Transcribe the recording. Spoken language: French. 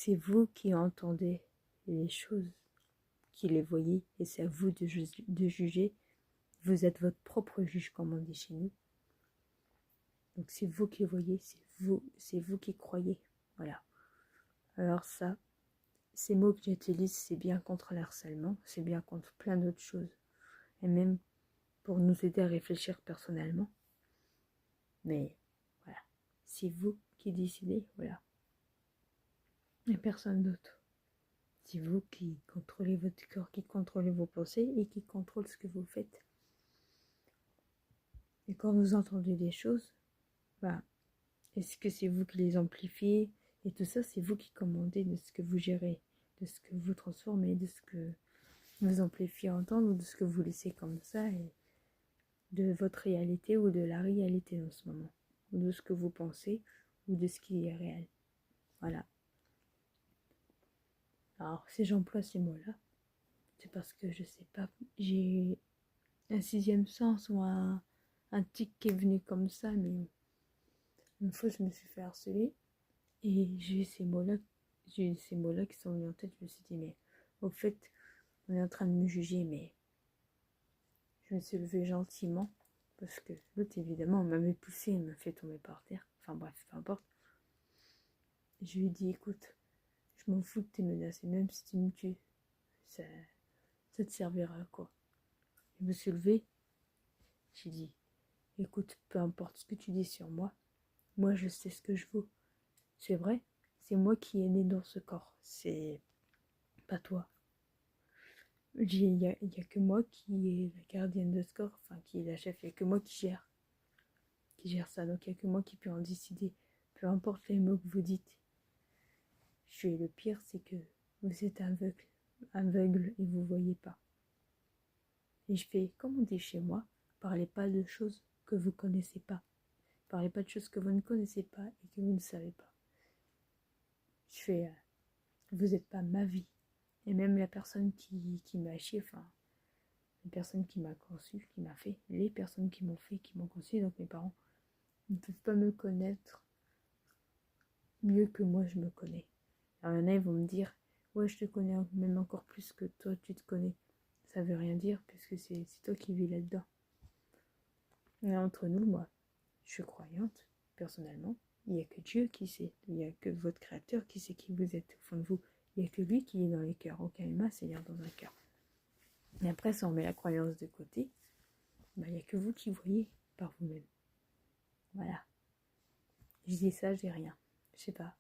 c'est vous qui entendez les choses, qui les voyez, et c'est à vous de juger. Vous êtes votre propre juge, comme on dit chez nous. Donc c'est vous qui voyez, c'est vous qui croyez. Voilà. Alors ça, ces mots que j'utilise, c'est bien contre le harcèlement, c'est bien contre plein d'autres choses. Et même pour nous aider à réfléchir personnellement. Mais voilà, c'est vous qui décidez, voilà. Et personne d'autre. C'est vous qui contrôlez votre corps, qui contrôlez vos pensées et qui contrôle ce que vous faites. Et quand vous entendez des choses, bah, est-ce que c'est vous qui les amplifiez? Et tout ça, c'est vous qui commandez de ce que vous gérez, de ce que vous transformez, de ce que vous amplifiez à entendre, ou de ce que vous laissez comme ça, et de votre réalité ou de la réalité en ce moment, ou de ce que vous pensez, ou de ce qui est réel. Voilà. Alors, si j'emploie ces mots-là, c'est parce que je sais pas, j'ai un sixième sens ou un tic qui est venu comme ça, mais une fois je me suis fait harceler et j'ai eu ces mots-là qui sont venus en tête. Je me suis dit, mais au fait, on est en train de me juger, mais je me suis levée gentiment parce que l'autre, évidemment, m'avait poussé et m'a fait tomber par terre. Enfin bref, peu importe. Je lui ai dit, écoute, je m'en fous de tes menaces, et même si tu me tues, ça te servira à quoi? Je me suis levée, j'ai dit, écoute, peu importe ce que tu dis sur moi, moi je sais ce que je vaux. C'est vrai, c'est moi qui est né dans ce corps, c'est pas toi. Il y a que moi qui est la gardienne de ce corps, enfin qui est la chef, il y a que moi qui gère ça, donc il y a que moi qui peux en décider, peu importe les mots que vous dites. Le pire, c'est que vous êtes aveugle et vous voyez pas. Et je fais, comme on dit chez moi, parlez pas de choses que vous connaissez pas. Parlez pas de choses que vous ne connaissez pas et que vous ne savez pas. Je fais, vous n'êtes pas ma vie. Et même la personne qui m'a chié, enfin, la personne qui m'a conçu, qui m'a fait, les personnes qui m'ont fait, qui m'ont conçu, donc mes parents, ne peuvent pas me connaître mieux que moi je me connais. Alors il y en a, ils vont me dire, ouais, je te connais même encore plus que toi, tu te connais. Ça veut rien dire, puisque c'est toi qui vis là-dedans. Et entre nous, moi, je suis croyante, personnellement. Il n'y a que Dieu qui sait. Il n'y a que votre créateur qui sait qui vous êtes au fond de vous. Il n'y a que lui qui est dans les cœurs. Aucun humain, c'est-à-dire dans un cœur. Et après, si on met la croyance de côté, il n'y a que vous qui voyez par vous-même. Voilà. Je dis ça, j'ai rien. Je sais pas.